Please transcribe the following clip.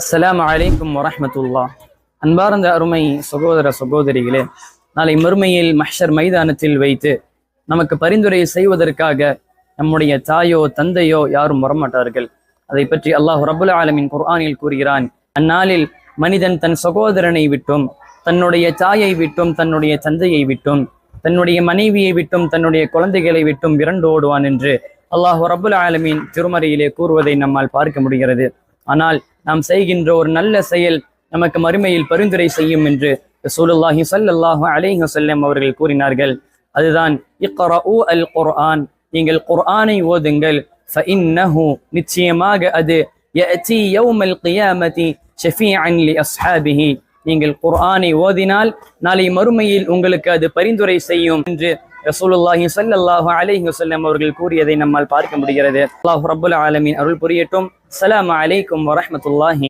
அஸ்ஸலாமு அலைக்கும் வரஹ்மத்துல்லாஹ். அன்பார்ந்த அருமை சகோதர சகோதரிகளே, நாளை மறுமையில் மஹ்ஷர் மைதானத்தில் வைத்து நமக்கு பரிந்துரை செய்வதற்காக நம்முடைய தாயோ தந்தையோ யாரும் வரமாட்டார்கள். அதை பற்றி அல்லாஹ் ரப்புல் ஆலமீன் குர்ஆனில் கூறுகிறான், அந்நாளில் மனிதன் தன் சகோதரனை விட்டும், தன்னுடைய தாயை விட்டும், தன்னுடைய தந்தையை விட்டும், தன்னுடைய மனைவியை விட்டும், தன்னுடைய குழந்தைகளை விட்டும் விரண்டு ஓடுவான் என்று அல்லாஹ் ரப்புல் ஆலமீன் திருமறையிலே கூறுவதை நம்மால் பார்க்க முடிகிறது. ஆனால் நாம் செய்கின்ற ஒரு நல்ல செயல் நமக்கு மறுமையில் பரிந்துரை செய்யும் என்று ரசூலுல்லாஹி ஸல்லல்லாஹு அலைஹி வஸல்லம் அவர்கள் கூறினார்கள். அதுதான் இக்ரஉ அல் குர்ஆன், நீங்கள் குர்ஆனை ஓதுங்கள். ஃபஇன்னஹு, நிச்சயமாக அது யஅதி யௌமல் கியாமத்தி ஷஃபீஅன் லி அஸ்ஹாபிஹி, நீங்கள் குர்ஆனை ஓதினால் நாளை மறுமையில் உங்களுக்கு அது பரிந்துரை செய்யும் என்று ரசூலுல்லாஹி ஸல்லல்லாஹு அலைஹி வஸல்லம் அவர்கள் கூறியதை நம்மால் பார்க்க முடிகிறது. அல்லாஹ் ரப்புல் ஆலமீன் அருள் புரியட்டும். அஸ்ஸலாமு அலைக்கும் வரஹ்மத்துல்லாஹி.